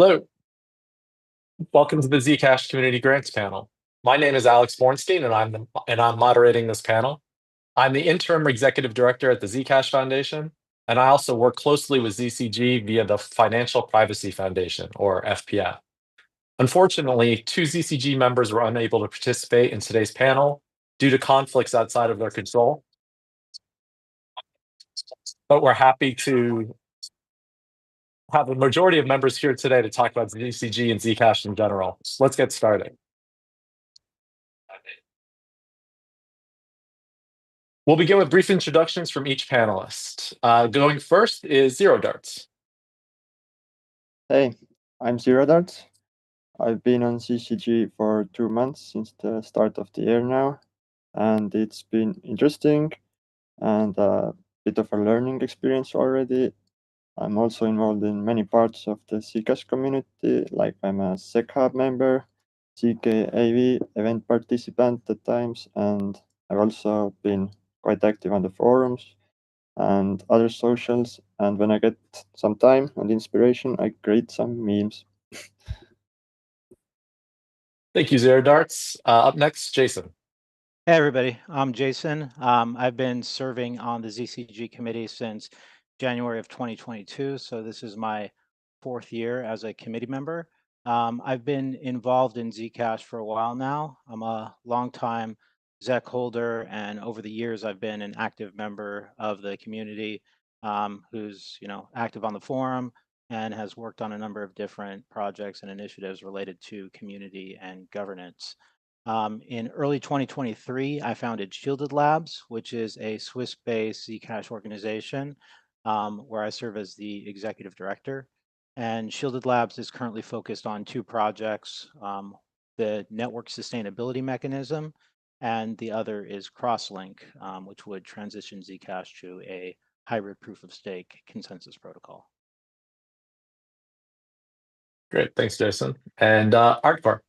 Hello, welcome to the Zcash Community Grants panel. My name is Alex Bornstein, and I'm moderating this panel. I'm the interim executive director at the Zcash Foundation, and I also work closely with ZCG via the Financial Privacy Foundation, or FPF. Unfortunately, two ZCG members were unable to participate in today's panel due to conflicts outside of their control, but we're happy to have a majority of members here today to talk about ZCG and Zcash in general. So let's get started. We'll begin with brief introductions from each panelist. Going first is ZeroDarts. Hey, I'm ZeroDarts. I've been on ZCG for 2 months since the start of the year now, and it's been interesting and a bit of a learning experience already. I'm also involved in many parts of the Zcash community, like I'm a Sec Hub member, ZKAV event participant at times, and I've also been quite active on the forums and other socials. And when I get some time and inspiration, I create some memes. Thank you, ZeroDarts. Up next, Jason. Hey, everybody. I'm Jason. I've been serving on the ZCG committee since January of 2022, so this is my 4th year as a committee member. I've been involved in Zcash for a while now. I'm a longtime Zec holder, and over the years, I've been an active member of the community who's active on the forum and has worked on a number of different projects and initiatives related to community and governance. In early 2023, I founded Shielded Labs, which is a Swiss-based Zcash organization where I serve as the executive director. And Shielded Labs is currently focused on 2 projects, the network sustainability mechanism, and the other is Crosslink, which would transition Zcash to a hybrid proof-of-stake consensus protocol. Great, thanks, Jason. And Artvar.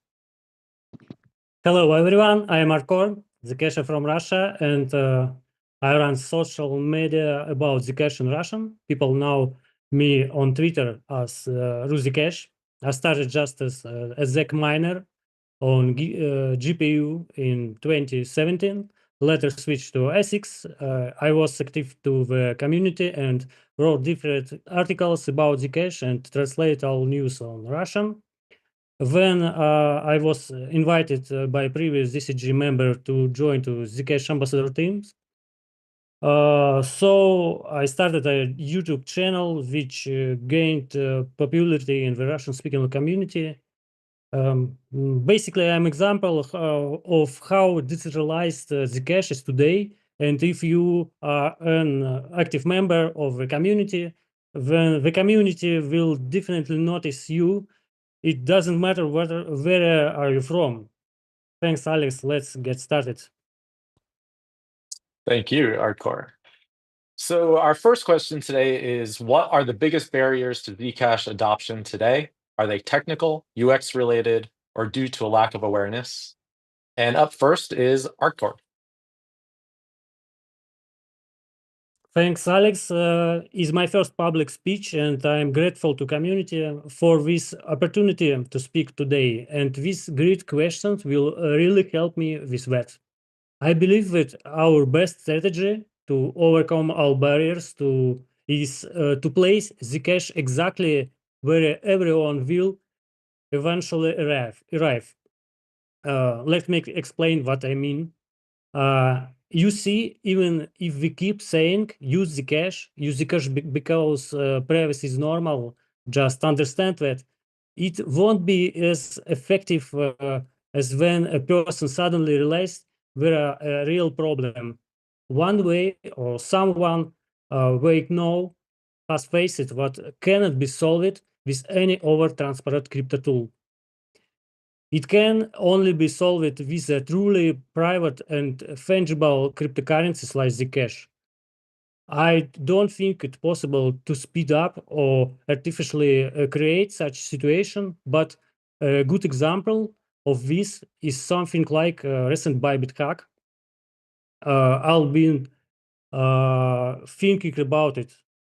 Hello, everyone. I am Artkor, Zcash from Russia, and I run social media about Zcash in Russian. People know me on Twitter as Zcash. I started just as a Zec miner on GPU in 2017, later switched to ASICs. I was active to the community and wrote different articles about Zcash and translate all news on Russian. When I was invited by a previous ZCG member to join to Zcash ambassador teams, so I started a YouTube channel which gained popularity in the Russian-speaking community. Basically, I'm an example of how decentralized Zcash is today. And if you are an active member of the community, then the community will definitely notice you. It doesn't matter where are you from. Thanks, Alex. Let's get started. Thank you, Artvar. So our first question today is, what are the biggest barriers to Zcash adoption today? Are they technical, UX related, or due to a lack of awareness? And up first is Artvar. Thanks, Alex. It's my first public speech, and I'm grateful to community for this opportunity to speak today. And these great questions will really help me with that. I believe that our best strategy to overcome all barriers is to place Zcash exactly where everyone will eventually arrive. Let me explain what I mean. You see, even if we keep saying use Zcash because privacy is normal, just understand that it won't be as effective as when a person suddenly realizes there a real problem. One way or someone way know has faced it what cannot be solved with any over-transparent crypto tool. It can only be solved with a truly private and fungible cryptocurrencies like Zcash. I don't think it's possible to speed up or artificially create such situation, but a good example of this is something like recent Bybit hack. I've been thinking about it.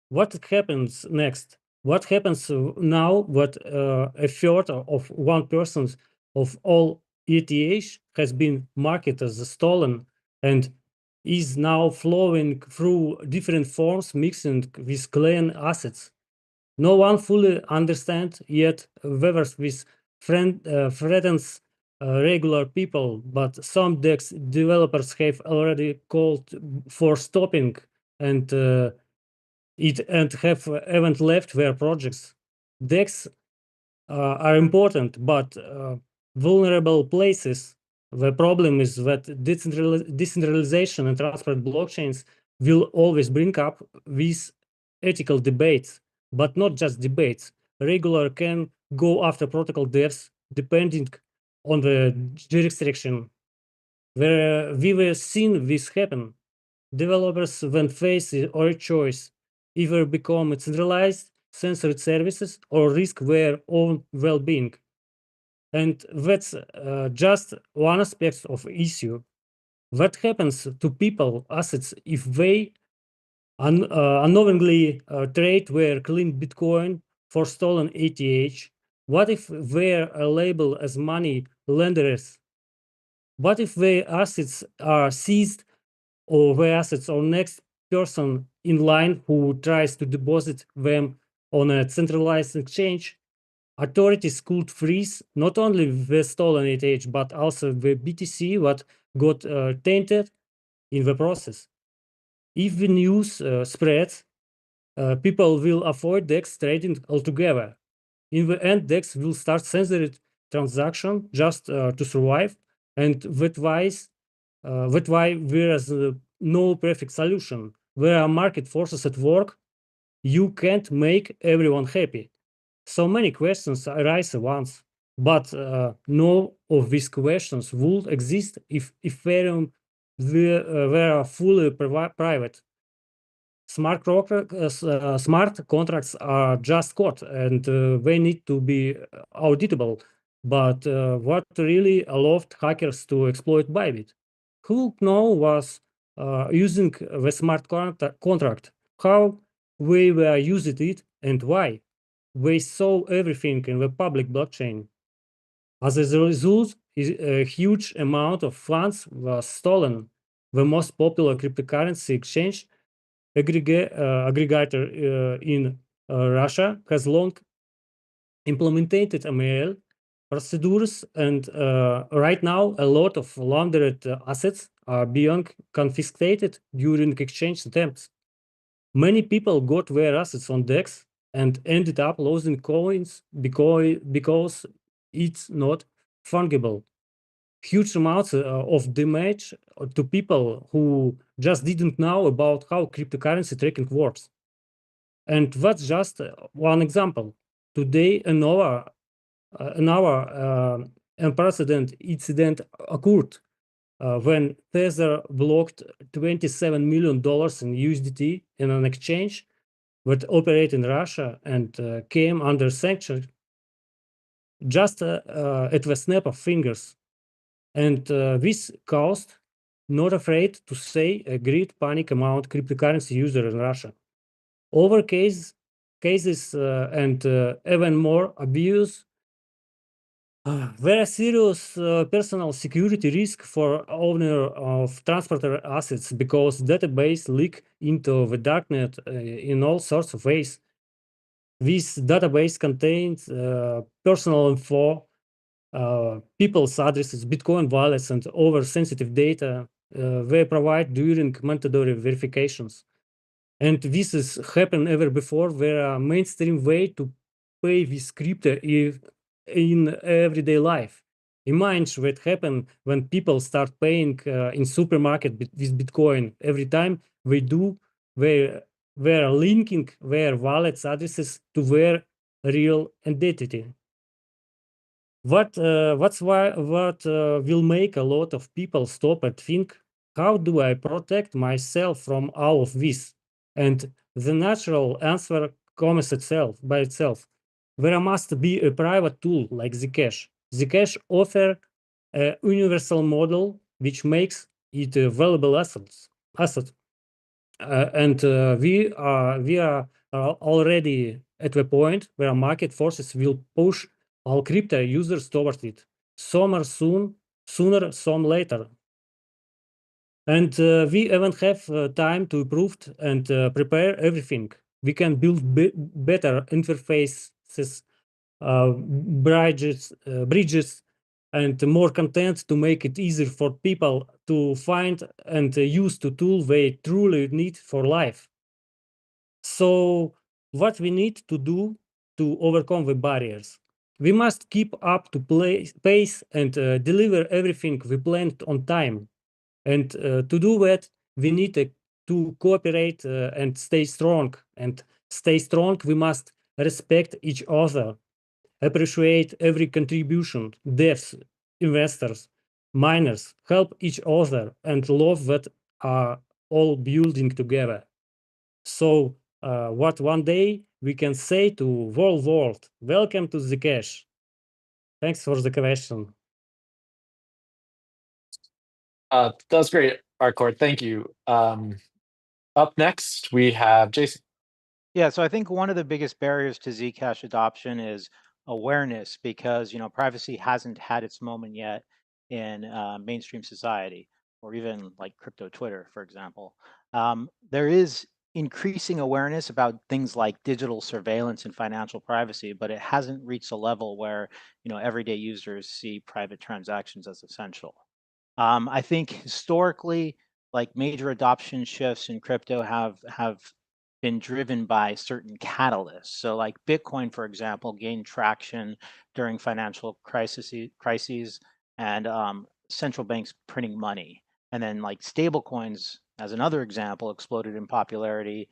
What happens next? What happens now that a third of 1% of all ETH has been marketed as stolen and is now flowing through different forms, mixing with clean assets? No one fully understands yet whether this threatens regular people, but some DEX developers have already called for stopping and have even left their projects. DEX are important, but vulnerable places. The problem is that decentralization and transparent blockchains will always bring up these ethical debates, but not just debates. Regular can go after protocol devs depending on the jurisdiction. Where we were seeing this happen, developers when faced or a choice, either become centralized, censored services or risk their own well-being. And that's just one aspect of issue. What happens to people, assets, if they unknowingly trade their clean Bitcoin for stolen ETH? What if they're labeled as money lenders? What if their assets are seized or their assets are next person in line who tries to deposit them on a centralized exchange? Authorities could freeze not only the stolen ETH, but also the BTC that got tainted in the process. If the news spreads, people will avoid DEX trading altogether. In the end, DEX will start censoring transaction just to survive, and that's why there is no perfect solution. There are market forces at work. You can't make everyone happy. So many questions arise at once, but none of these questions would exist if Ethereum were fully private. Smart contracts are just code, and they need to be auditable. But what really allowed hackers to exploit Bybit? Who was using the smart contract? How they were using it, and why? They saw everything in the public blockchain. As a result, a huge amount of funds was stolen. The most popular cryptocurrency exchange aggregator in Russia has long implemented ML procedures, and right now a lot of laundered assets are being confiscated during exchange attempts. Many people got their assets on DEX and ended up losing coins because it's not fungible. Huge amounts of damage to people who just didn't know about how cryptocurrency tracking works. And that's just one example. Today, another unprecedented incident occurred when Tether blocked $27 million in USDT in an exchange that operated in Russia and came under sanctions just at the snap of fingers. And this caused, not afraid to say, a great panic among cryptocurrency users in Russia. Over cases and even more abuse. Very serious personal security risk for owner of transporter assets because database leak into the darknet in all sorts of ways. This database contains personal info, people's addresses, Bitcoin wallets, and other sensitive data they provide during mandatory verifications. And this has happened ever before. There are mainstream way to pay with crypto in everyday life. Imagine what happens when people start paying in supermarket with Bitcoin. Every time they do, they're linking their wallets addresses to their real identity. What will make a lot of people stop and think, how do I protect myself from all of this? And the natural answer comes by itself. There must be a private tool like Zcash. Zcash offers a universal model which makes it a valuable asset. And we are already at the point where market forces will push all crypto users toward it. Some are sooner, some later. And we even have time to improve and prepare everything. We can build better interfaces, bridges, and more content to make it easier for people to find and use the tool they truly need for life. So what we need to do to overcome the barriers? We must keep up to pace and deliver everything we planned on time. And to do that, we need to cooperate and stay strong. And stay strong, we must respect each other, appreciate every contribution, devs, investors, miners, help each other, and love that are all building together. So what one day we can say to whole world, welcome to Zcash. Thanks for the question. That's great, Arcord. Thank you. Up next, we have Jason. Yeah, so I think one of the biggest barriers to Zcash adoption is awareness, because privacy hasn't had its moment yet in mainstream society, or even like crypto Twitter, for example. There is increasing awareness about things like digital surveillance and financial privacy, but it hasn't reached a level where everyday users see private transactions as essential. I think historically, like major adoption shifts in crypto have been driven by certain catalysts. So like Bitcoin, for example, gained traction during financial crises and central banks printing money. And then like stable coins, as another example, exploded in popularity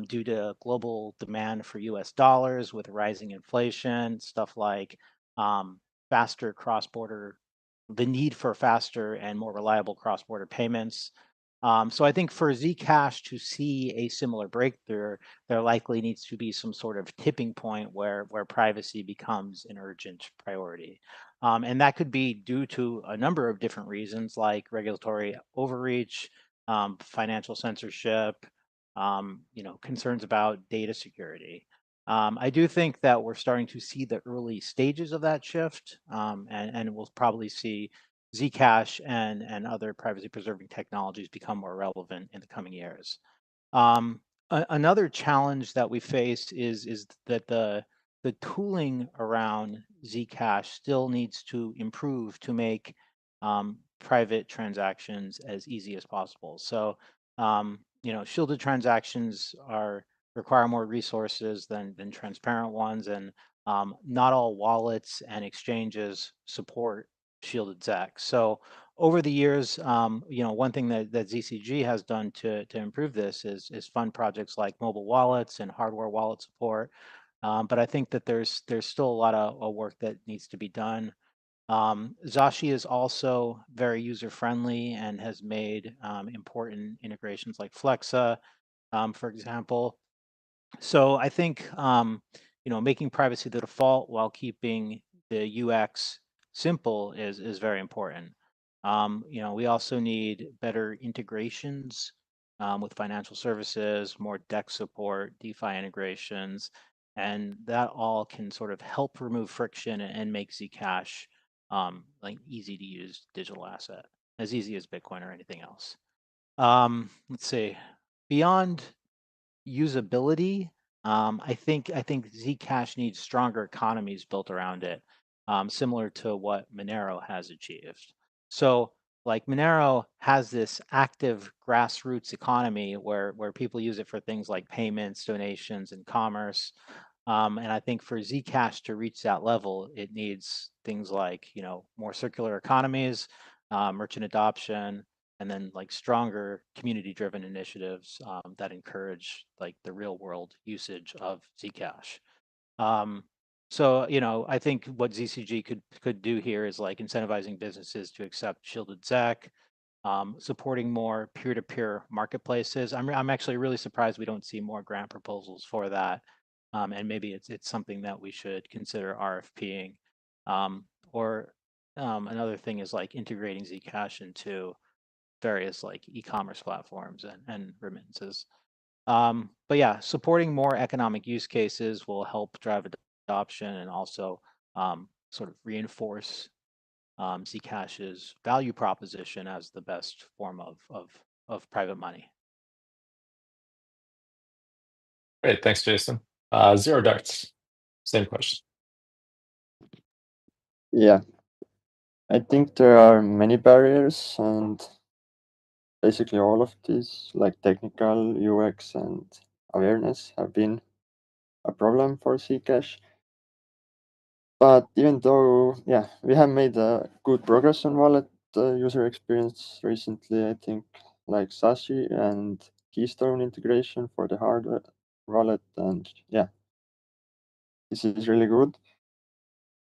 due to global demand for US dollars with rising inflation, stuff like faster cross-border, the need for faster and more reliable cross-border payments. So I think for Zcash to see a similar breakthrough, there likely needs to be some sort of tipping point where privacy becomes an urgent priority. And that could be due to a number of different reasons, like regulatory overreach, financial censorship, concerns about data security. I do think that we're starting to see the early stages of that shift, and we'll probably see Zcash and other privacy preserving technologies become more relevant in the coming years. Another challenge that we face is that the tooling around Zcash still needs to improve to make private transactions as easy as possible. So, shielded transactions require more resources than transparent ones, and not all wallets and exchanges support shielded Zec. So over the years, one thing that ZCG has done to improve this is fund projects like mobile wallets and hardware wallet support. But I think that there's still a lot of work that needs to be done. Zashi is also very user friendly and has made important integrations like Flexa, for example. So I think making privacy the default while keeping the UX simple is very important. We also need better integrations with financial services, more DEX support, DeFi integrations, and that all can sort of help remove friction and make Zcash like easy to use digital asset, as easy as Bitcoin or anything else. Let's see, beyond usability, I think Zcash needs stronger economies built around it, similar to what Monero has achieved. So like Monero has this active grassroots economy where people use it for things like payments, donations, and commerce. And I think for Zcash to reach that level, it needs things like more circular economies, merchant adoption, and then like stronger community-driven initiatives that encourage like the real-world usage of Zcash. So I think what ZCG could do here is like incentivizing businesses to accept shielded Zec, supporting more peer-to-peer marketplaces. I'm actually really surprised we don't see more grant proposals for that, and maybe it's something that we should consider RFPing. Or another thing is like integrating Zcash into various like e-commerce platforms and remittances. But yeah, supporting more economic use cases will help drive adoption and also sort of reinforce Zcash's value proposition as the best form of private money. Great, thanks, Jason. Zero Darts, same question. Yeah, I think there are many barriers, and basically all of these, like technical, UX, and awareness, have been a problem for Zcash. But even though, yeah, we have made good progress on wallet user experience recently, I think, like Sashi and Keystone integration for the hardware wallet, and yeah, this is really good.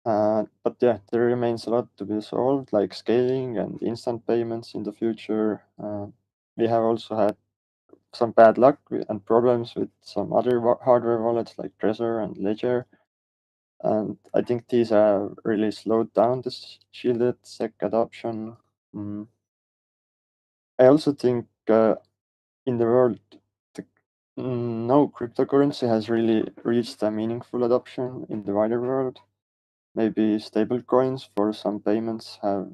But yeah, there remains a lot to be solved, like scaling and instant payments in the future. We have also had some bad luck and problems with some other hardware wallets like Trezor and Ledger. And I think these have really slowed down the shielded SEC adoption. I also think in the world, no cryptocurrency has really reached a meaningful adoption in the wider world. Maybe stablecoins for some payments have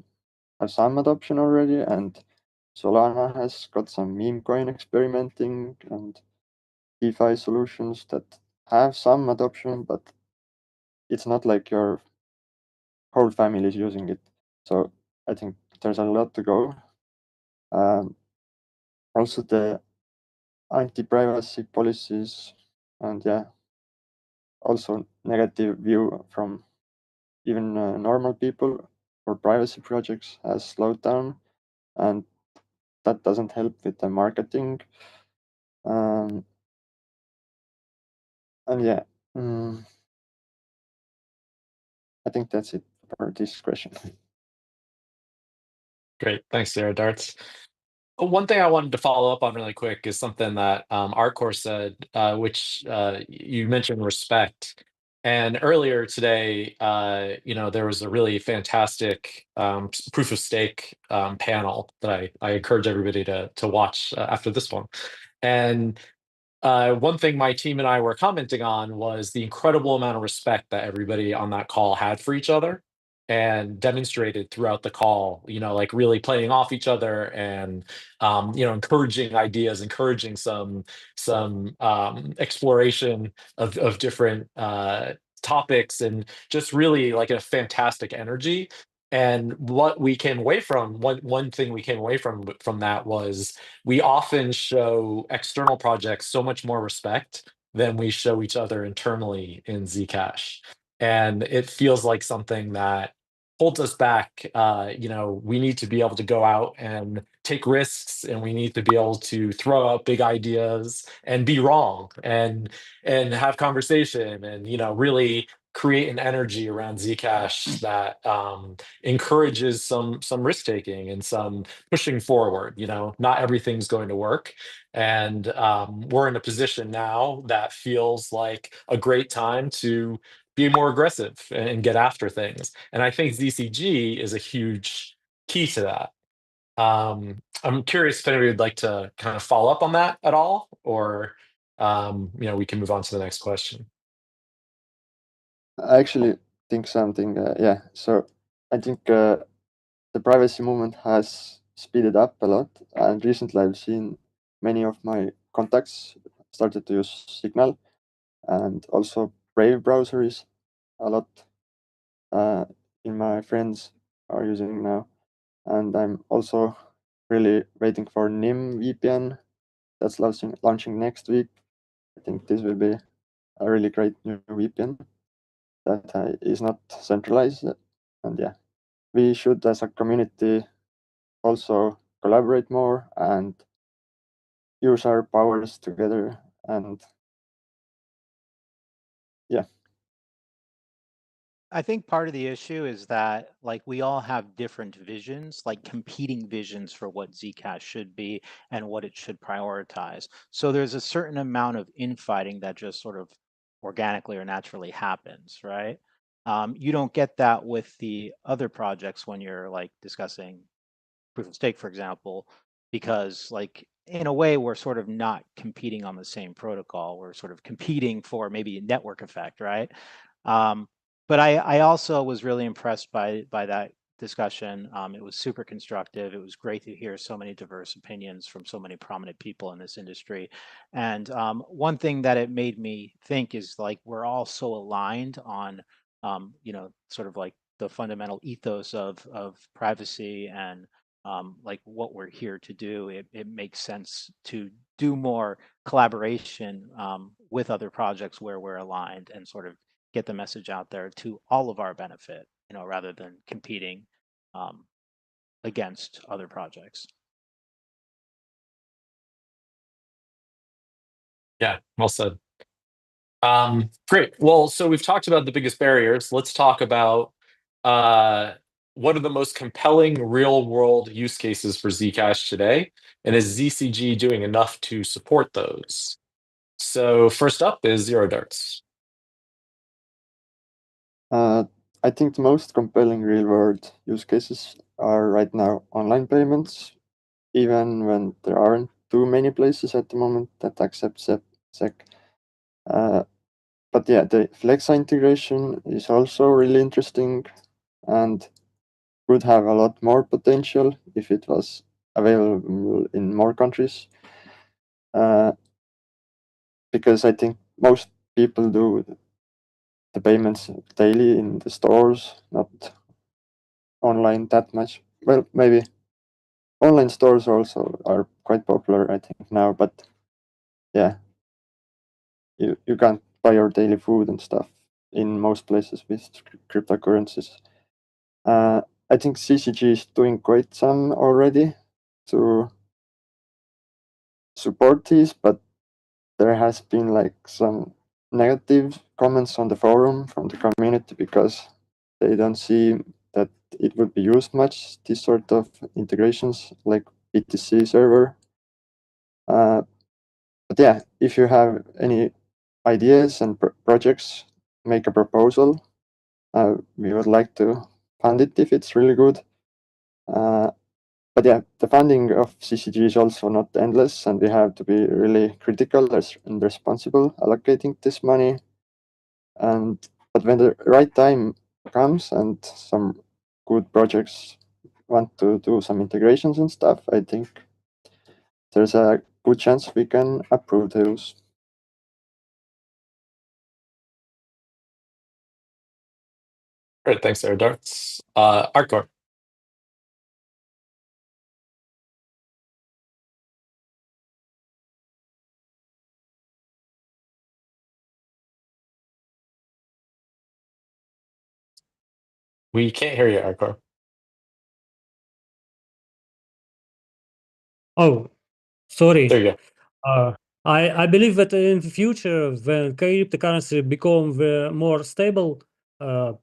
some adoption already, and Solana has got some meme coin experimenting and DeFi solutions that have some adoption, but it's not like your whole family is using it. So I think there's a lot to go. Also, the anti-privacy policies and yeah, also negative view from even normal people for privacy projects has slowed down, and that doesn't help with the marketing. And yeah, I think that's it for this question. Great, thanks, Zero Darts. One thing I wanted to follow up on really quick is something that Arcor said, which you mentioned respect. And earlier today, there was a really fantastic proof of stake panel that I encourage everybody to watch after this one. And one thing my team and I were commenting on was the incredible amount of respect that everybody on that call had for each other and demonstrated throughout the call, like really playing off each other and, encouraging ideas, encouraging some exploration of different topics, and just really like a fantastic energy. And what we came away from, one thing we came away from that was we often show external projects so much more respect than we show each other internally in Zcash. And it feels like something that holds us back. We need to be able to go out and take risks, and we need to be able to throw out big ideas and be wrong and have conversation and really create an energy around Zcash that encourages some risk taking and some pushing forward. Not everything's going to work, and we're in a position now that feels like a great time to be more aggressive and get after things. And I think ZCG is a huge key to that. I'm curious if anybody would like to kind of follow up on that at all, or we can move on to the next question. I actually think something, yeah. So I think the privacy movement has speeded up a lot, and recently I've seen many of my contacts started to use Signal, and also Brave browser is a lot in my friends are using now. And I'm also really waiting for NIM VPN that's launching next week. I think this will be a really great new VPN that is not centralized. And yeah, we should as a community also collaborate more and use our powers together. And yeah. I think part of the issue is that like we all have different visions, like competing visions for what Zcash should be and what it should prioritize. So there's a certain amount of infighting that just sort of organically or naturally happens, right? You don't get that with the other projects when you're like discussing proof of stake, for example, because like in a way we're sort of not competing on the same protocol. We're sort of competing for maybe a network effect, right? But I also was really impressed by that discussion. It was super constructive. It was great to hear so many diverse opinions from so many prominent people in this industry. And one thing that it made me think is like we're all so aligned on, you know, sort of like the fundamental ethos of privacy and like what we're here to do. It makes sense to do more collaboration with other projects where we're aligned and sort of get the message out there to all of our benefit, you know, rather than competing against other projects. Yeah, well said. Great. Well, so we've talked about the biggest barriers. Let's talk about what are the most compelling real-world use cases for Zcash today, and is ZCG doing enough to support those? So first up is Zero Darts. I think the most compelling real-world use cases are right now online payments, even when there aren't too many places at the moment that accept SEC. But yeah, the Flexa integration is also really interesting and would have a lot more potential if it was available in more countries. Because I think most people do the payments daily in the stores, not online that much. Well, maybe online stores also are quite popular, I think, now, but yeah, you can't buy your daily food and stuff in most places with cryptocurrencies. I think ZCG is doing quite some already to support these, but there has been like some negative comments on the forum from the community because they don't see that it would be used much, these sort of integrations like BTC server. But yeah, if you have any ideas and projects, make a proposal. We would like to fund it if it's really good. But yeah, the funding of ZCG is also not endless, and we have to be really critical and responsible allocating this money. But when the right time comes and some good projects want to do some integrations and stuff, I think there's a good chance we can approve those. Great, thanks, Zero Darts. Arcor. We can't hear you, Arcor. Oh, sorry. There you go. I believe that in the future, when cryptocurrency become more stable,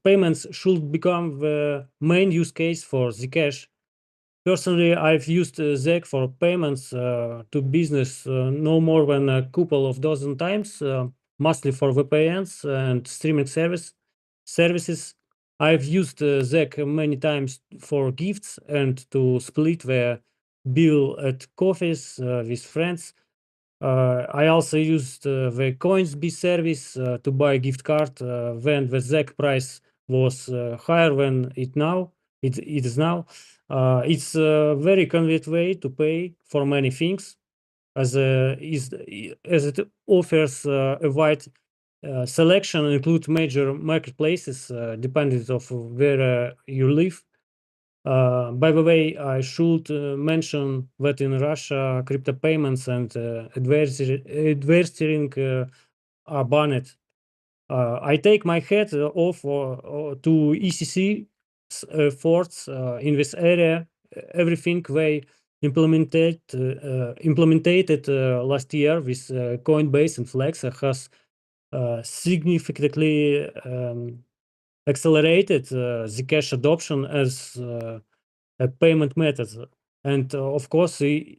payments should become the main use case for Zcash. Personally, I've used Zec for payments to business no more than a couple of dozen times, mostly for VPNs and streaming services. I've used Zec many times for gifts and to split the bill at coffees with friends. I also used the Coinsbee service to buy a gift card when the Zec price was higher than it is now. It's a very convenient way to pay for many things, as it offers a wide selection, include major marketplaces depending of where you live. By the way, I should mention that in Russia, crypto payments and advertising are banned. I take my hat off to ECC efforts in this area. Everything they implemented last year with Coinbase and Flexa has significantly accelerated Zcash adoption as a payment method. And of course, we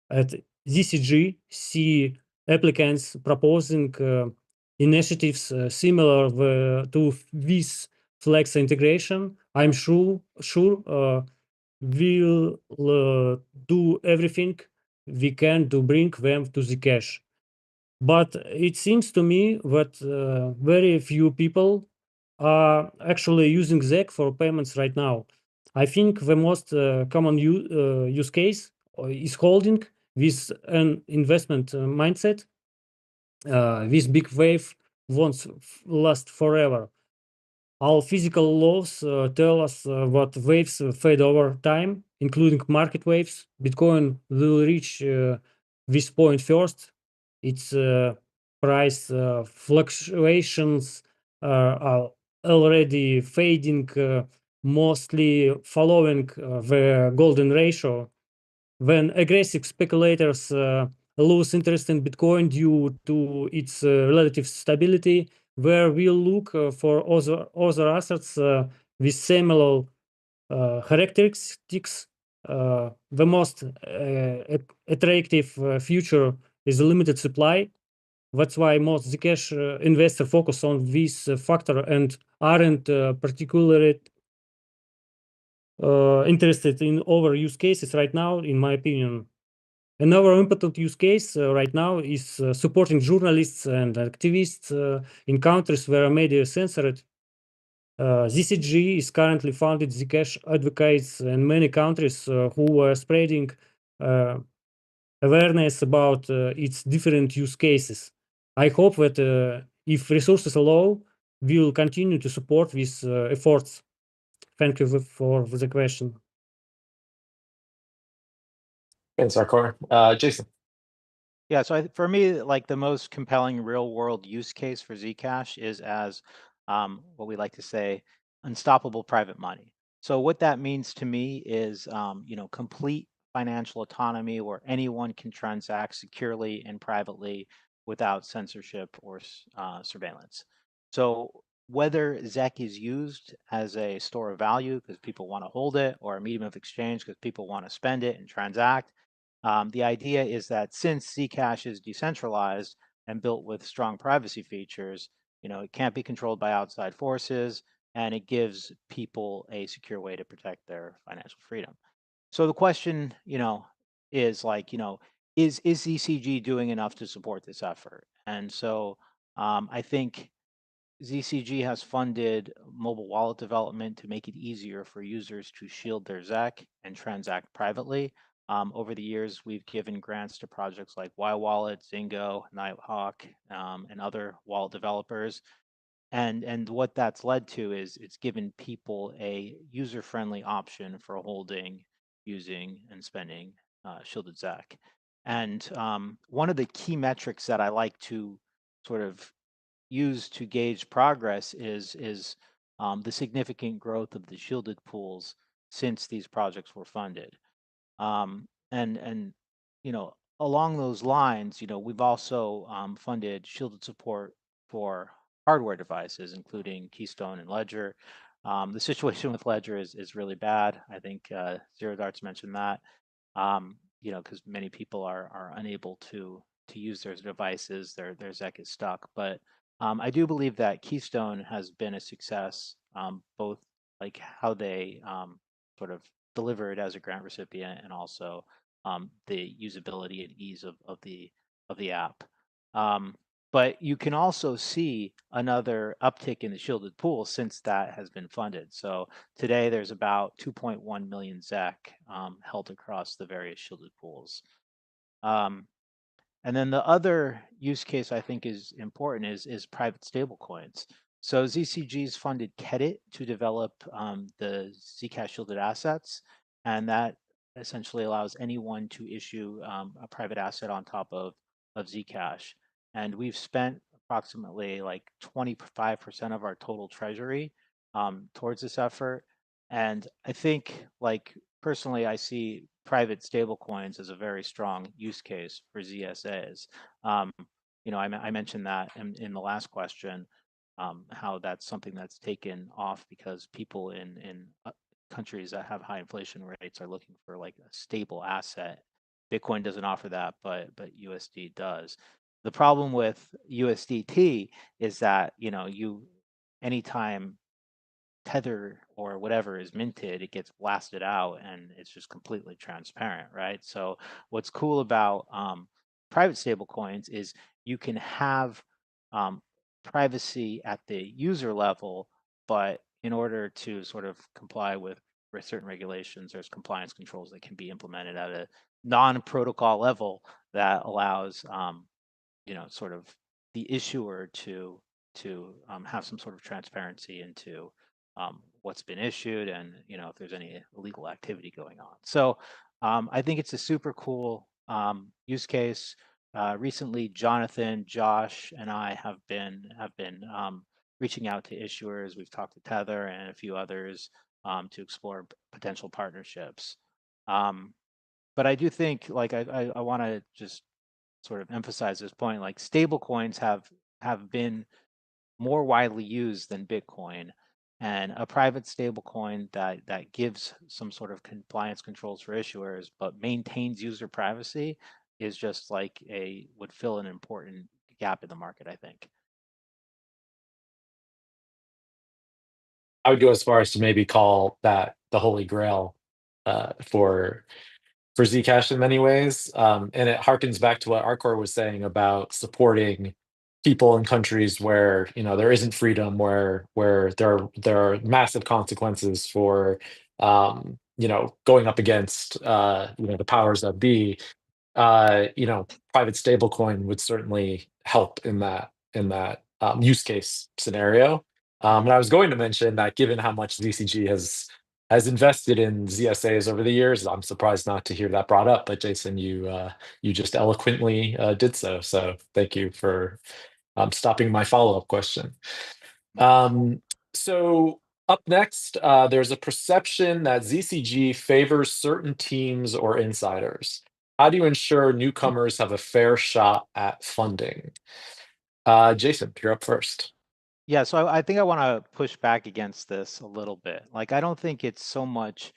at ZCG see applicants proposing initiatives similar to this Flex integration. I'm sure we'll do everything we can to bring them to Zcash. But it seems to me that very few people are actually using Zec for payments right now. I think the most common use case is holding with an investment mindset. This big wave won't last forever. Our physical laws tell us what waves fade over time, including market waves. Bitcoin will reach this point first. Its price fluctuations are already fading, mostly following the golden ratio. When aggressive speculators lose interest in Bitcoin due to its relative stability, where we look for other assets with similar characteristics. The most attractive future is a limited supply. That's why most Zcash investors focus on this factor and aren't particularly interested in other use cases right now, in my opinion. Another important use case right now is supporting journalists and activists in countries where media is censored. ZCG is currently funded Zcash advocates in many countries who are spreading awareness about its different use cases. I hope that if resources allow, we will continue to support these efforts. Thank you for the question. Thanks, Arkor. Jason. Yeah, so for me, like the most compelling real world use case for Zcash is as what we like to say, unstoppable private money. So what that means to me is, complete financial autonomy where anyone can transact securely and privately without censorship or surveillance. So whether ZEC is used as a store of value because people want to hold it, or a medium of exchange because people want to spend it and transact, the idea is that since Zcash is decentralized and built with strong privacy features, it can't be controlled by outside forces, and it gives people a secure way to protect their financial freedom. So the question, is like, is ZCG doing enough to support this effort? And so I think ZCG has funded mobile wallet development to make it easier for users to shield their ZEC and transact privately. Over the years, we've given grants to projects like YWallet, Zingo, Nighthawk, and other wallet developers. And what that's led to is it's given people a user-friendly option for holding, using, and spending shielded ZEC. And one of the key metrics that I like to sort of used to gauge progress is the significant growth of the shielded pools since these projects were funded. And along those lines, we've also funded shielded support for hardware devices, including Keystone and Ledger. The situation with Ledger is really bad. I think Zero Darts mentioned that. Because many people are unable to use their devices, their ZEC is stuck. But I do believe that Keystone has been a success, both like how they sort of deliver it as a grant recipient, and also the usability and ease of the app. But you can also see another uptick in the shielded pool since that has been funded. So today there's about 2.1 million ZEC held across the various shielded pools. And then the other use case I think is important is private stablecoins. So ZCG's funded Kedit to develop the Zcash shielded assets, and that essentially allows anyone to issue a private asset on top of Zcash. And we've spent approximately like 25% of our total treasury towards this effort. And I think, like, personally, I see private stablecoins as a very strong use case for ZSAs. I mentioned that in the last question, how that's something that's taken off because people in countries that have high inflation rates are looking for like a stable asset. Bitcoin doesn't offer that, but USD does. The problem with USDT is that anytime Tether or whatever is minted, it gets blasted out and it's just completely transparent, right? So what's cool about private stablecoins is you can have privacy at the user level, but in order to sort of comply with certain regulations, there's compliance controls that can be implemented at a non-protocol level that allows, sort of the issuer to have some sort of transparency into what's been issued and if there's any illegal activity going on. So I think it's a super cool use case. Recently, Jonathan, Josh, and I have been reaching out to issuers. We've talked to Tether and a few others to explore potential partnerships. But I do think, like, I want to just sort of emphasize this point, like stable coins have been more widely used than Bitcoin, and a private stable coin that gives some sort of compliance controls for issuers but maintains user privacy is just like would fill an important gap in the market, I think. I would go as far as to maybe call that the holy grail for Zcash in many ways. And it harkens back to what Arcor was saying about supporting people in countries where there isn't freedom, where there are massive consequences for going up against the powers that be. Private stablecoin would certainly help in that use case scenario. And I was going to mention that given how much ZCG has invested in ZSAs over the years, I'm surprised not to hear that brought up. But Jason, you just eloquently did so. So thank you for stopping my follow-up question. So up next, there's a perception that ZCG favors certain teams or insiders. How do you ensure newcomers have a fair shot at funding? Jason, you're up first. Yeah, so I think I want to push back against this a little bit. Like, I don't think it's so much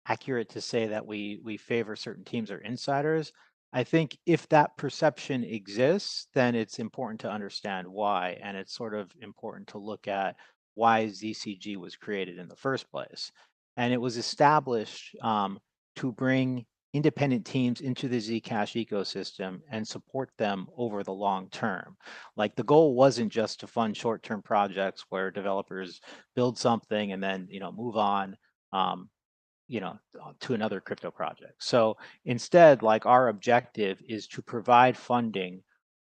accurate to say that we favor certain teams or insiders. I think if that perception exists, then it's important to understand why, and it's sort of important to look at why ZCG was created in the first place. And it was established to bring independent teams into the Zcash ecosystem and support them over the long term. Like, the goal wasn't just to fund short-term projects where developers build something and then move on to another crypto project. So instead, like, our objective is to provide funding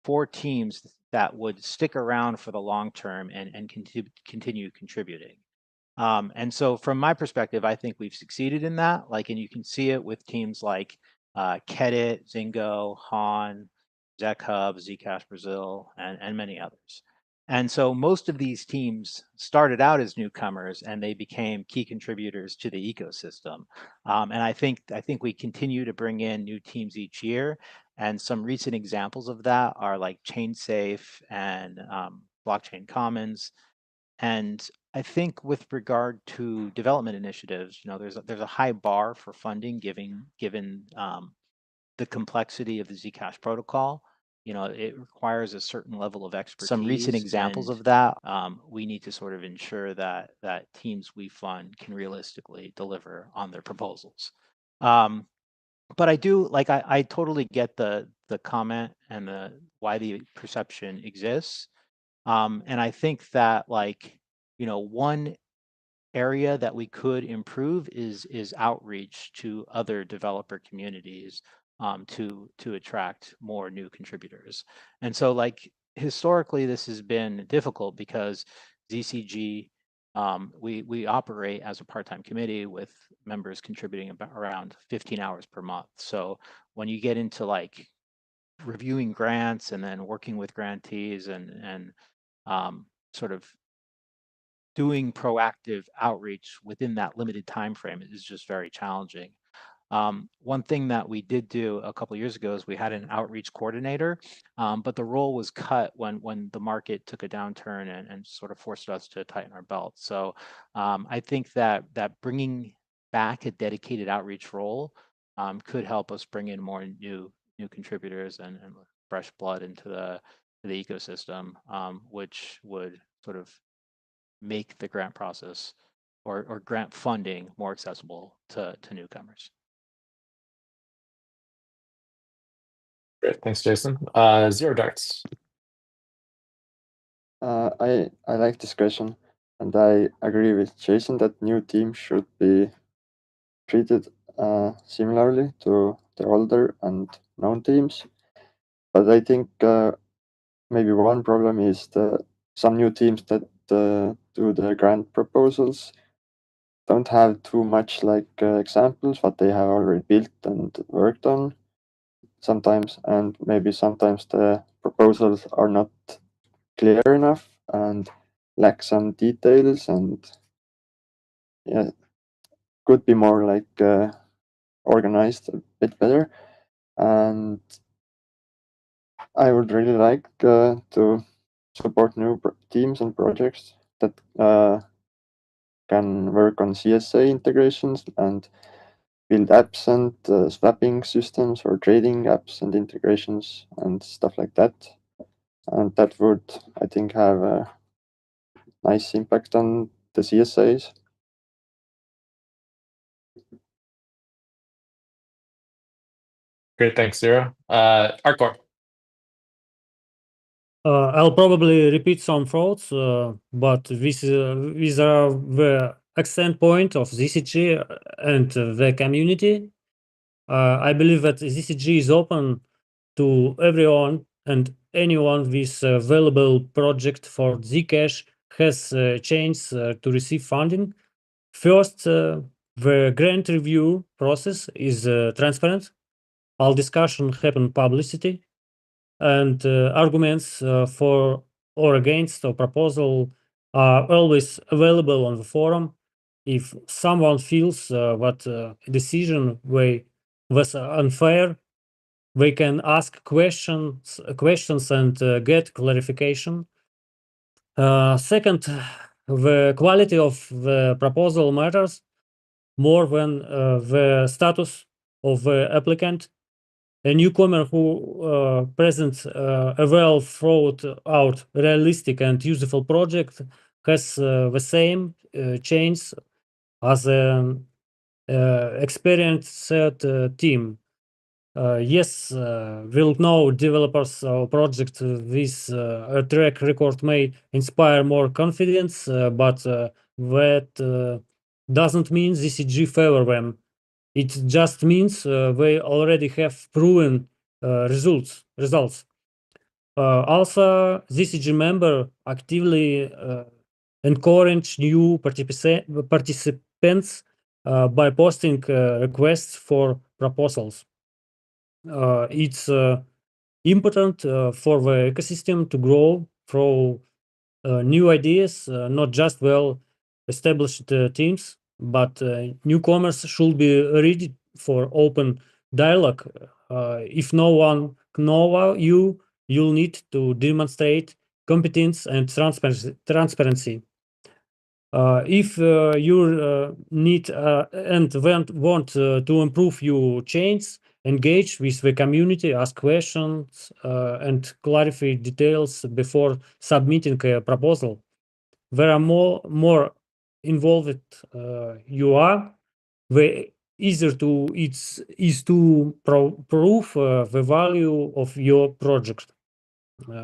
for teams that would stick around for the long term and continue contributing. And so from my perspective, I think we've succeeded in that. Like, and you can see it with teams like Kedit, Zingo, Han, ZecHub, Zcash Brazil, and many others. And so most of these teams started out as newcomers and they became key contributors to the ecosystem. And I think we continue to bring in new teams each year. And some recent examples of that are like ChainSafe and Blockchain Commons. And I think with regard to development initiatives, there's a high bar for funding given the complexity of the Zcash protocol. It requires a certain level of expertise. Some recent examples of that, we need to sort of ensure that teams we fund can realistically deliver on their proposals. But I do, like, I totally get the comment and why the perception exists. And I think that, like, one area that we could improve is outreach to other developer communities to attract more new contributors. And so, like, historically, this has been difficult because ZCG, we operate as a part-time committee with members contributing around 15 hours per month. So when you get into like reviewing grants and then working with grantees and sort of doing proactive outreach within that limited time frame is just very challenging. One thing that we did do a couple of years ago is we had an outreach coordinator, but the role was cut when the market took a downturn and sort of forced us to tighten our belt. So I think that bringing back a dedicated outreach role could help us bring in more new contributors and fresh blood into the ecosystem, which would sort of make the grant process or grant funding more accessible to newcomers. Great, thanks, Jason. Zero Darts. I like this question, and I agree with Jason that new teams should be treated similarly to the older and known teams. But I think maybe one problem is some new teams that do the grant proposals don't have too much examples what they have already built and worked on sometimes, and maybe sometimes the proposals are not clear enough and lack some details, and yeah, could be more organized a bit better. And I would really like to support new teams and projects that can work on CSA integrations and build apps and swapping systems or trading apps and integrations and stuff like that. And that would, I think, have a nice impact on the CSAs. Great, thanks, Zero. Arcor. I'll probably repeat some thoughts, but these are the accent point of ZCG and the community. I believe that ZCG is open to everyone, and anyone with a valuable project for Zcash has a chance to receive funding. First, the grant review process is transparent. All discussion happen publicity, and arguments for or against a proposal are always available on the forum. If someone feels that decision was unfair, they can ask questions and get clarification. Second, the quality of the proposal matters more than the status of the applicant. A newcomer who presents a well thought out, realistic and useful project has the same chance as an experienced team. Yes, we'll know developers or project with a track record may inspire more confidence, but that doesn't mean ZCG favor them. It just means they already have proven results. Also, ZCG member actively encourage new participants by posting requests for proposals. It's important for the ecosystem to grow through new ideas, not just well-established teams, but newcomers should be ready for open dialogue. If no one knows you, you'll need to demonstrate competence and transparency. If you need and want to improve your chains, engage with the community, ask questions, and clarify details before submitting a proposal. There are more involved you are, the easier it is to prove the value of your project.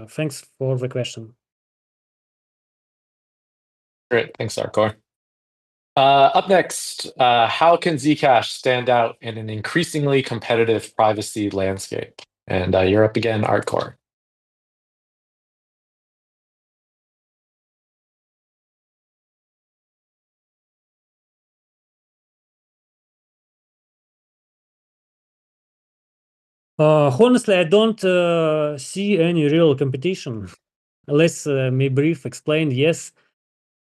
Thanks for the question. Great, thanks, Arcor. Up next, how can Zcash stand out in an increasingly competitive privacy landscape? And you're up again, Arcor. Honestly, I don't see any real competition. Let's me brief explain. Yes,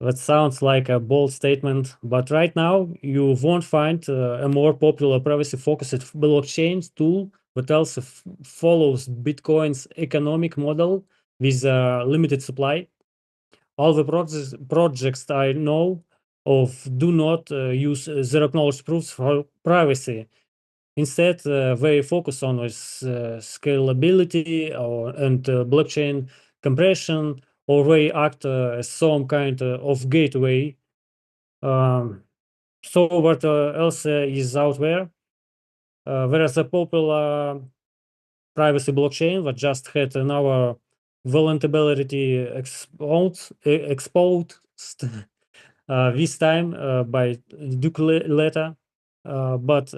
that sounds like a bold statement, but right now you won't find a more popular privacy-focused blockchain tool that also follows Bitcoin's economic model with a limited supply. All the projects I know of do not use zero-knowledge proofs for privacy. Instead, they focus on scalability and blockchain compression, or they act as some kind of gateway So what else is out there? There is a popular privacy blockchain that just had another vulnerability exposed this time by Duke letter. But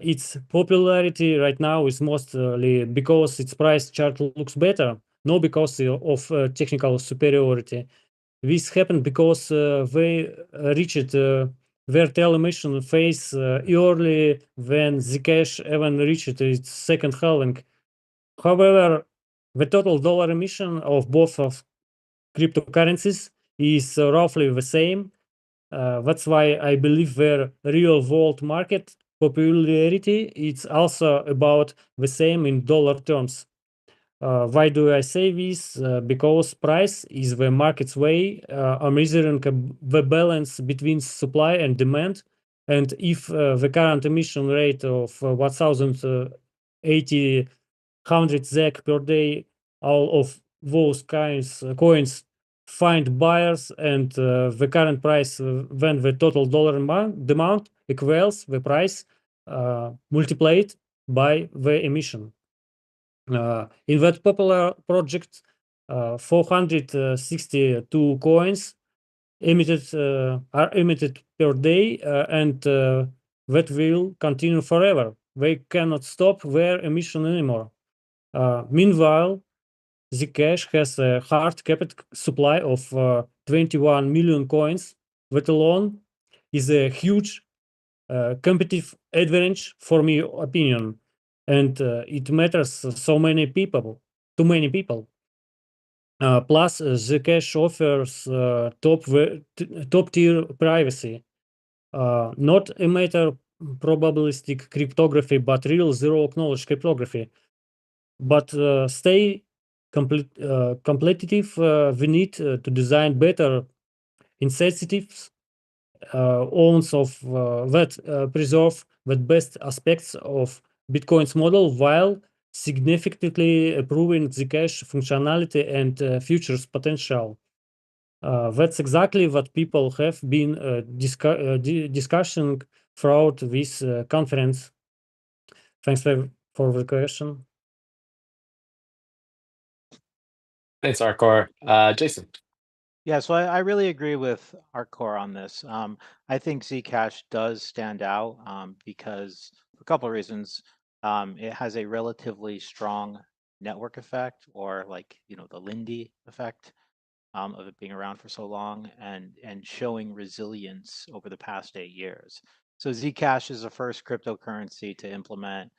its popularity right now is mostly because its price chart looks better, not because of technical superiority. This happened because they reached their telemission phase early when Zcash even reached its second halving. However, the total dollar emission of both of cryptocurrencies is roughly the same. That's why I believe their real-world market popularity is also about the same in dollar terms. Why do I say this? Because price is the market's way of measuring the balance between supply and demand. And if the current emission rate of 1,080 100 ZEC per day, all of those coins find buyers, and the current price when the total dollar demand equals the price multiplied by the emission. In that popular project, 462 coins are emitted per day, and that will continue forever. They cannot stop their emission anymore. Meanwhile, Zcash has a hard-capped supply of 21 million coins. That alone is a huge competitive advantage for my opinion, and it matters to many people. Plus, Zcash offers top-tier privacy, not a matter probabilistic cryptography, but real zero-knowledge cryptography. But stay competitive, we need to design better incentives that preserve the best aspects of Bitcoin's model while significantly improving Zcash functionality and futures potential. That's exactly what people have been discussing throughout this conference. Thanks for the question. Thanks, Arcor. Jason. Yeah, so I really agree with Arcor on this. I think Zcash does stand out because for a couple of reasons. It has a relatively strong network effect, or like, the Lindy effect of it being around for so long and showing resilience over the past 8 years. So Zcash is the first cryptocurrency to implement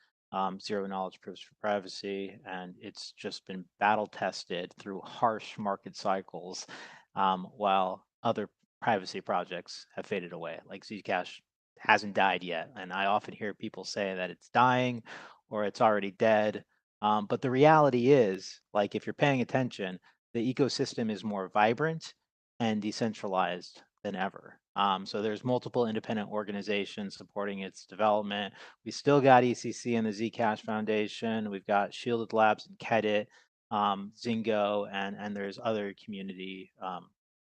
zero knowledge proofs for privacy, and it's just been battle tested through harsh market cycles, while other privacy projects have faded away. Like Zcash hasn't died yet, and I often hear people say that it's dying or it's already dead. But the reality is, like, if you're paying attention, the ecosystem is more vibrant and decentralized than ever. So there's multiple independent organizations supporting its development. We still got ECC and the Zcash Foundation. We've got Shielded Labs and Kedit, Zingo, and there's other community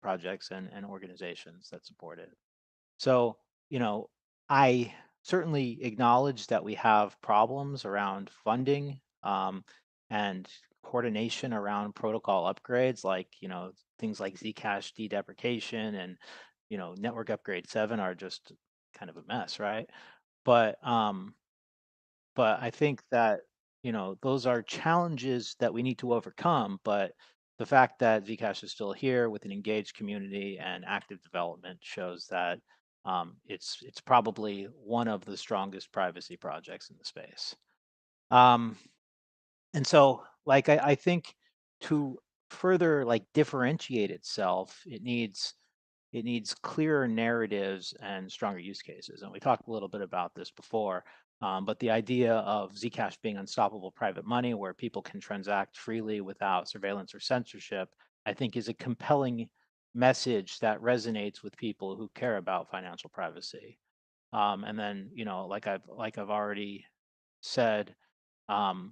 projects and organizations that support it. So, I certainly acknowledge that we have problems around funding and coordination around protocol upgrades, like, things like Zcash dedeprecation and, network upgrade 7 are just kind of a mess, right? But I think that, those are challenges that we need to overcome. But the fact that Zcash is still here with an engaged community and active development shows that it's probably one of the strongest privacy projects in the space. And so, like, I think to further differentiate itself, it needs clearer narratives and stronger use cases. And we talked a little bit about this before, but the idea of Zcash being unstoppable private money where people can transact freely without surveillance or censorship, I think is a compelling message that resonates with people who care about financial privacy. And then, like I've already said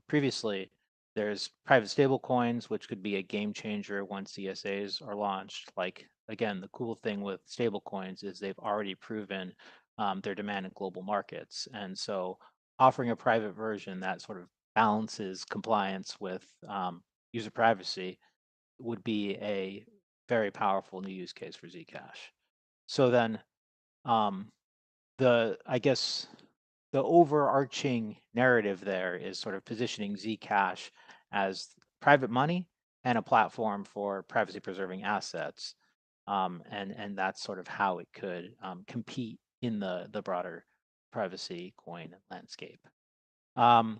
previously, there's private stable coins, which could be a game changer once CSAs are launched, like again, the cool thing with stablecoins is they've already proven their demand in global markets. And so offering a private version that sort of balances compliance with user privacy would be a very powerful new use case for Zcash. So then I guess the overarching narrative there is sort of positioning Zcash as private money and a platform for privacy preserving assets. And that's sort of how it could compete in the broader privacy coin landscape. And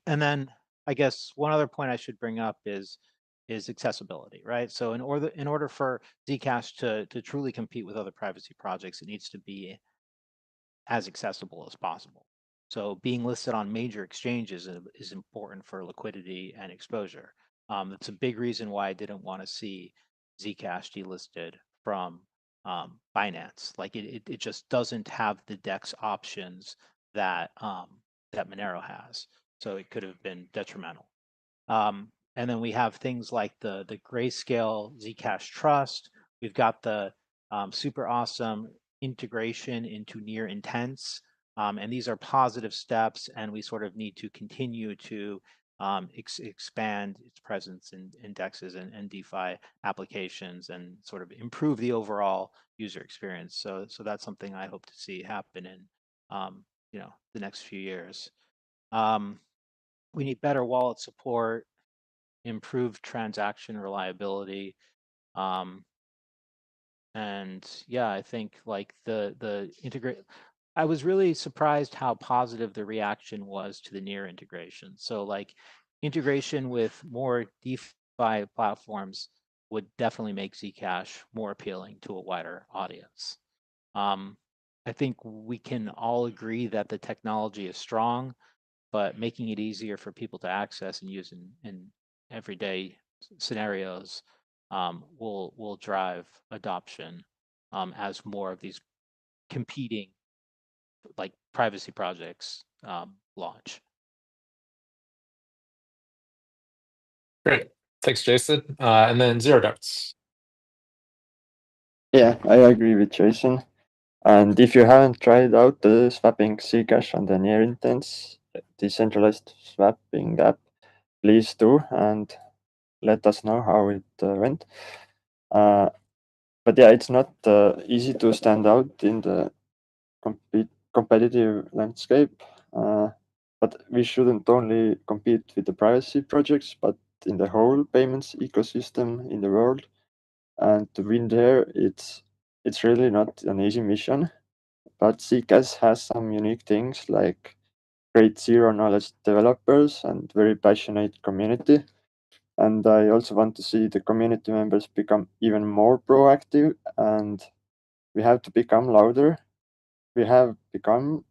then I guess one other point I should bring up is accessibility, right? So in order for Zcash to truly compete with other privacy projects, it needs to be as accessible as possible. So being listed on major exchanges is important for liquidity and exposure. That's a big reason why I didn't want to see Zcash delisted from Binance. Like it just doesn't have the DEX options that that Monero has. So it could have been detrimental. And then we have things like the Grayscale Zcash Trust. We've got the super awesome integration into near intents. And these are positive steps, and we sort of need to continue to expand its presence in indexes and DeFi applications and sort of improve the overall user experience. So that's something I hope to see happen in the next few years. We need better wallet support, improved transaction reliability. And yeah, I think like the integrate, I was really surprised how positive the reaction was to the near integration. So like integration with more DeFi platforms would definitely make Zcash more appealing to a wider audience. I think we can all agree that the technology is strong, but making it easier for people to access and use in everyday scenarios will drive adoption as more of these competing like privacy projects launch. Great. Thanks, Jason. And then Zero Darts. Yeah, I agree with Jason. And if you haven't tried out the swapping Zcash on the near intents decentralized swapping app, please do and let us know how it went. But yeah, it's not easy to stand out in the competitive landscape. But we shouldn't only compete with the privacy projects, but in the whole payments ecosystem in the world. And to win there, it's really not an easy mission. But Zcash has some unique things like great zero knowledge developers and very passionate community. And I also want to see the community members become even more proactive, and we have to become louder. We have become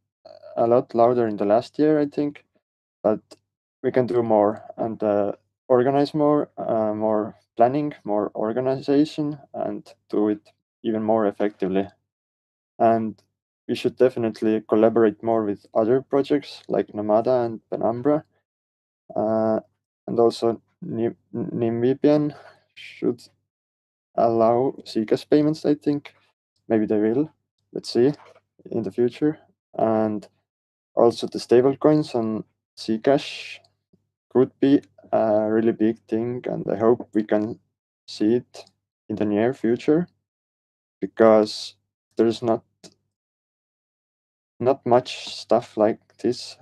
a lot louder in the last year, I think, but we can do more and organize more, more planning, more organization, and do it even more effectively. And we should definitely collaborate more with other projects like Nomada and Penumbra. And also Namibian should allow Zcash payments, I think. Maybe they will. Let's see in the future. And also the stablecoins on Zcash could be a really big thing, and I hope we can see it in the near future, because there's not much stuff like this.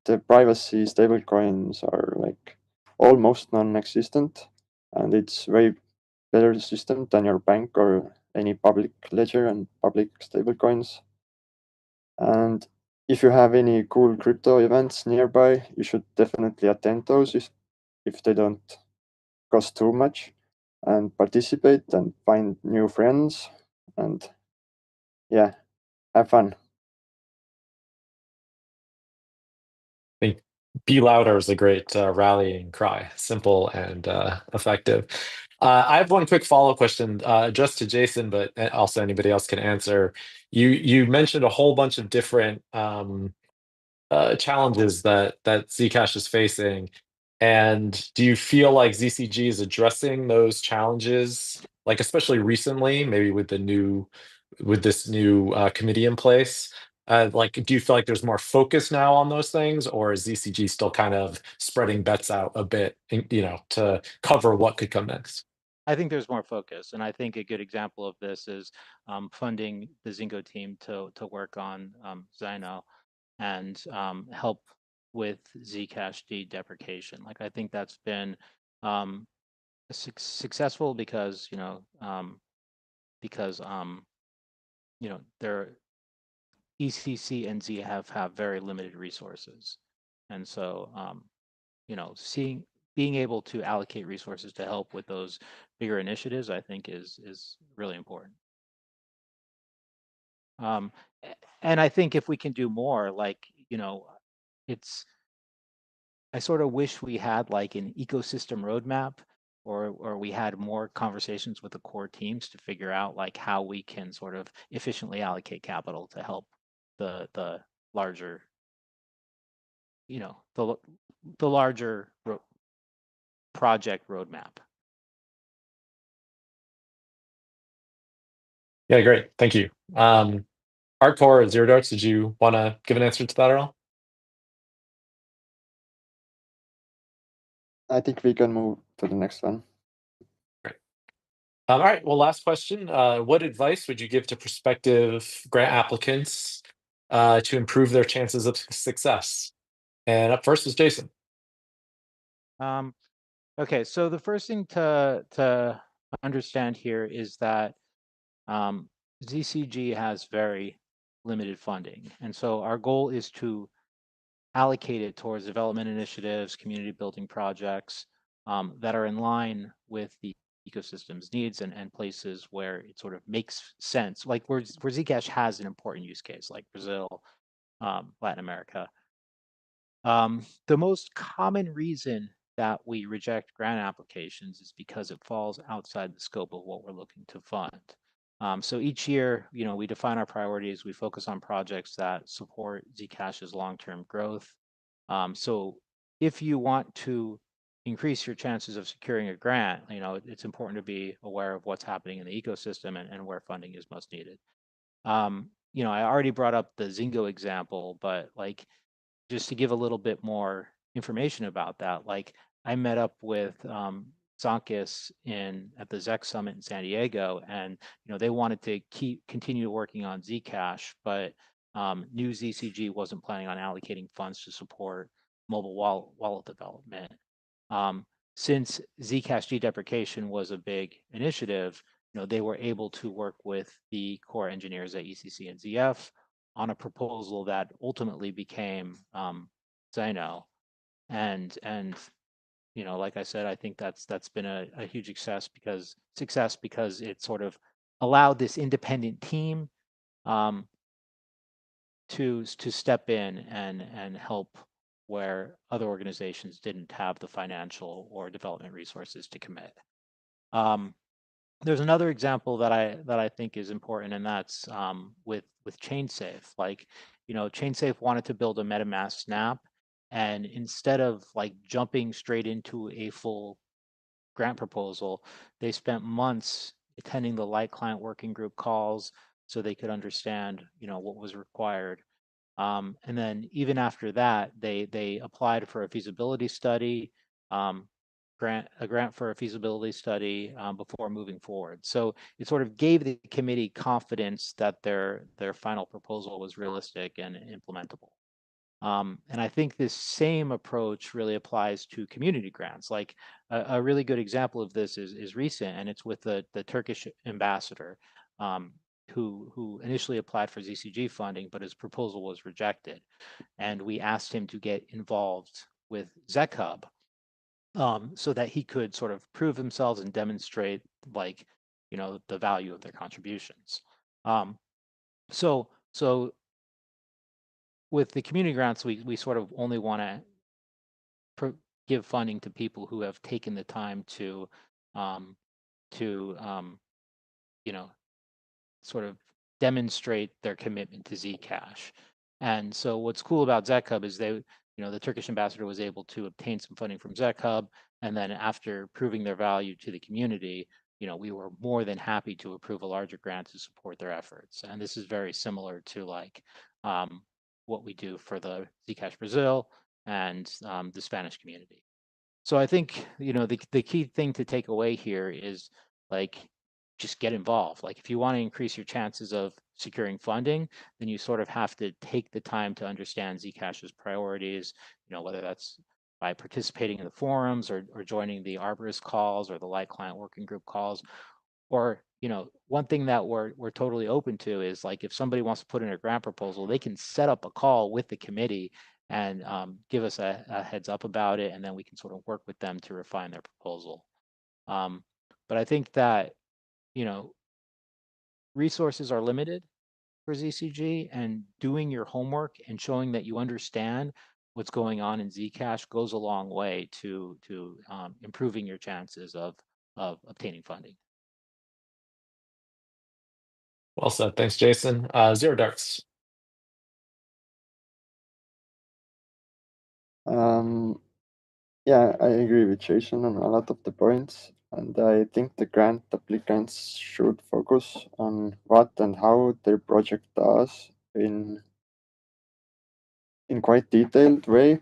The privacy stablecoins are like almost non-existent, and it's way better system than your bank or any public ledger and public stablecoins. And if you have any cool crypto events nearby, you should definitely attend those if they don't cost too much, and participate and find new friends, and yeah, have fun. I think "Be louder" is a great rallying cry. Simple and effective. I have one quick follow-up question just to Jason, but also anybody else can answer. You mentioned a whole bunch of different challenges that Zcash is facing. And do you feel like ZCG is addressing those challenges, like especially recently, maybe with this new committee in place? Like, do you feel like there's more focus now on those things, or is ZCG still kind of spreading bets out a bit, to cover what could come next? I think there's more focus, and I think a good example of this is funding the Zingo team to work on Zino and help with Zcash deprecation. Like, I think that's been successful because their ECC and ZF have very limited resources, and so being able to allocate resources to help with those bigger initiatives, I think is really important. And I think if we can do more, like, I sort of wish we had like an ecosystem roadmap, or we had more conversations with the core teams to figure out like how we can sort of efficiently allocate capital to help the larger, the larger project roadmap. Yeah, great. Thank you. Hardcore or Zero Darts, did you want to give an answer to that at all? I think we can move to the next one. Great. All right. Well, last question. What advice would you give to prospective grant applicants to improve their chances of success? And up first is Jason. Okay, so the first thing to understand here is that ZCG has very limited funding, and so our goal is to allocate it towards development initiatives, community building projects that are in line with the ecosystem's needs and places where it sort of makes sense, like where Zcash has an important use case, like Brazil, Latin America. The most common reason that we reject grant applications is because it falls outside the scope of what we're looking to fund. So each year, we define our priorities. We focus on projects that support Zcash's long-term growth. So if you want to increase your chances of securing a grant, it's important to be aware of what's happening in the ecosystem and where funding is most needed. I already brought up the Zingo example, but like, just to give a little bit more information about that, like I met up with Zonkis at the ZEC Summit in San Diego, and they wanted to continue working on Zcash, but new ZCG wasn't planning on allocating funds to support mobile wallet development. Since Zcash deprecation was a big initiative, they were able to work with the core engineers at ECC and ZF on a proposal that ultimately became Zino, and like I said, I think that's been a huge success because it sort of allowed this independent team to step in and help where other organizations didn't have the financial or development resources to commit. There's another example that I think is important, and that's with ChainSafe. Like, ChainSafe wanted to build a MetaMask snap, and instead of like jumping straight into a full grant proposal, they spent months attending the Light Client working group calls so they could understand, what was required. And then even after that, they applied for a feasibility study. A grant for a feasibility study before moving forward. So it sort of gave the committee confidence that their final proposal was realistic and implementable. And I think this same approach really applies to community grants. Like a really good example of this is recent, and it's with the Turkish ambassador who initially applied for ZCG funding, but his proposal was rejected. And we asked him to get involved with ZecHub, so that he could sort of prove himself and demonstrate, like, the value of their contributions. So with the community grants, we sort of only want to give funding to people who have taken the time to sort of demonstrate their commitment to Zcash. And so what's cool about ZecHub is they the Turkish ambassador was able to obtain some funding from ZecHub, and then after proving their value to the community, we were more than happy to approve a larger grant to support their efforts. And this is very similar to like what we do for the Zcash Brazil and the Spanish community. So I think, the key thing to take away here is like, just get involved. Like if you want to increase your chances of securing funding, then you sort of have to take the time to understand Zcash's priorities, whether that's by participating in the forums or joining the arborist calls or the light client working group calls. Or, one thing that we're totally open to is like if somebody wants to put in a grant proposal, they can set up a call with the committee and give us a heads up about it, and then we can sort of work with them to refine their proposal. But I think that, resources are limited for ZCG, and doing your homework and showing that you understand what's going on in Zcash goes a long way to improving your chances of obtaining funding. Well said. Thanks, Jason. Zero Darts. Yeah, I agree with Jason on a lot of the points, and I think the grant applicants should focus on what and how their project does in quite detailed way,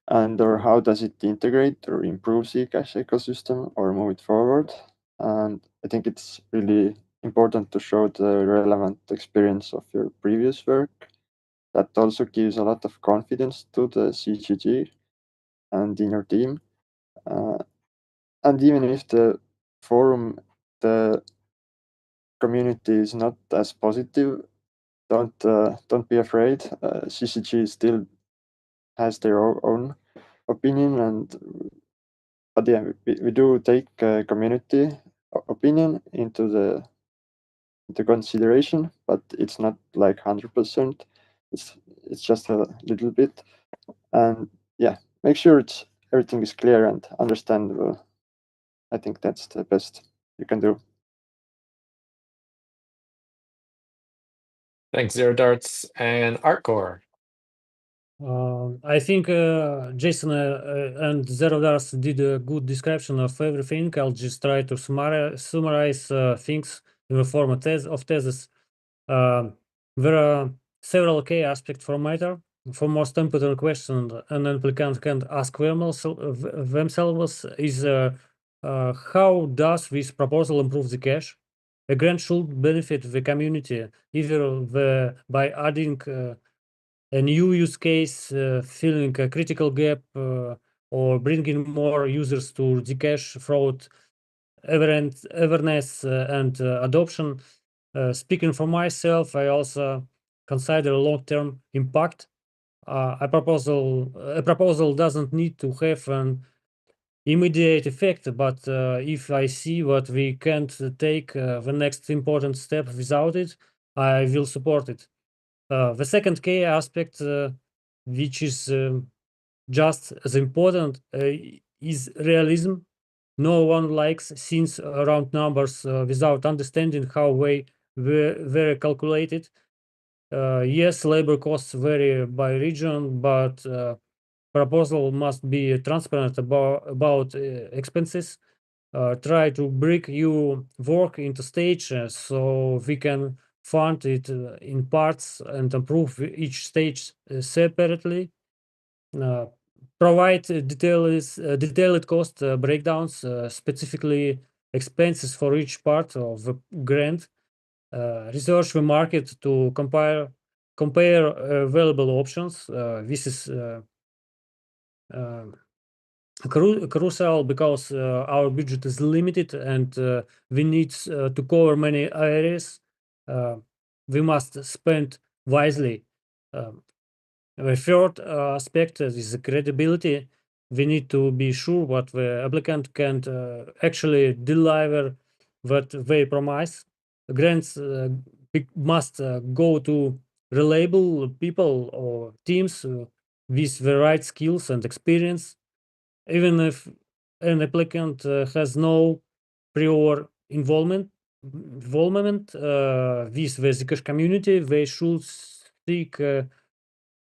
and or how does it integrate or improve Zcash ecosystem or move it forward. And I think it's really important to show the relevant experience of your previous work. That also gives a lot of confidence to the CGG and in your team. And even if the forum, the community is not as positive, don't be afraid. CCG still has their own opinion, but yeah, we do take community opinion into consideration, but it's not like 100%. It's just a little bit, and yeah, make sure everything is clear and understandable. I think that's the best you can do. Thanks, Zero Darts. And Artcore. I think Jason and Zero Darts did a good description of everything. I'll just try to summarize things in the form of thesis. There are several key aspects for matter. For most important question an applicant can ask themselves is how does this proposal improve Zcash? A grant should benefit the community either by adding a new use case, filling a critical gap, or bringing more users to Zcash through awareness and adoption. Speaking for myself, I also consider long-term impact. A proposal doesn't need to have an immediate effect, but if I see what we can't take the next important step without it, I will support it. The second key aspect, which is just as important, is realism. No one likes scenes around numbers without understanding how they were calculated. Yes, labor costs vary by region, but proposal must be transparent about expenses. Try to break your work into stages so we can fund it in parts and improve each stage separately. Provide detailed cost breakdowns, specifically expenses for each part of the grant. Research the market to compare available options. This is crucial because our budget is limited and we need to cover many areas. We must spend wisely. The third aspect is the credibility. We need to be sure what the applicant can actually deliver what they promise. Grants must go to reliable people or teams with the right skills and experience. Even if an applicant has no prior involvement with the Zcash community, they should seek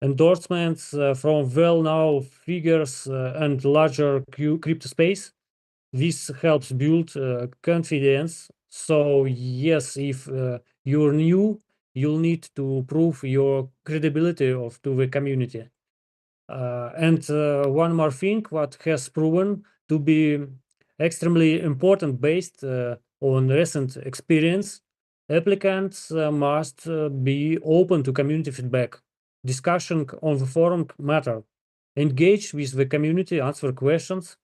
endorsements from well-known figures and larger crypto space. This helps build confidence. So yes, if you're new, you'll need to prove your credibility to the community. And one more thing, what has proven to be extremely important based on recent experience, applicants must be open to community feedback. Discussion on the forum matter. Engage with the community, answer questions.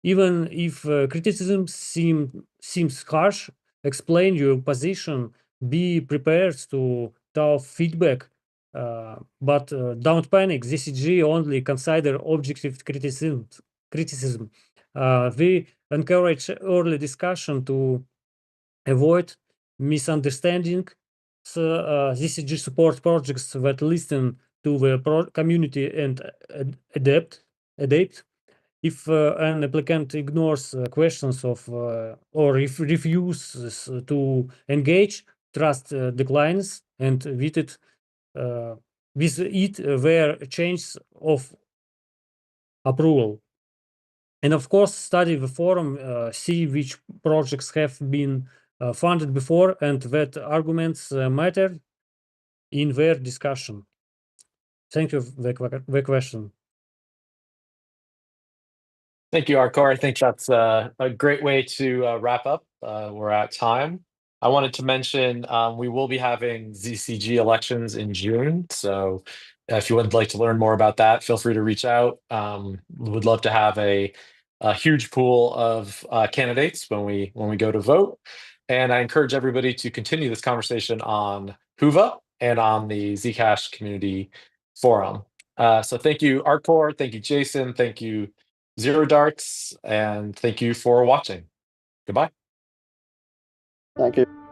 Even if criticism seems harsh, explain your position, be prepared to tough feedback, but don't panic. ZCG only consider objective criticism. We encourage early discussion to avoid misunderstanding. So, ZCG support projects that listen to the community and adapt. If an applicant ignores questions of or if refuses to engage, trust declines, and with it their change of approval. And of course, study the forum, see which projects have been funded before and that arguments matter in their discussion. Thank you for the question. Thank you, Arkor. I think that's a great way to wrap up. We're at time. I wanted to mention we will be having ZCG elections in June. So if you would like to learn more about that, feel free to reach out. We would love to have a huge pool of candidates when we go to vote. And I encourage everybody to continue this conversation on Whova and on the Zcash community forum. So thank you, Arkor. Thank you, Jason. Thank you, Zero Darts, and thank you for watching. Goodbye. Thank you.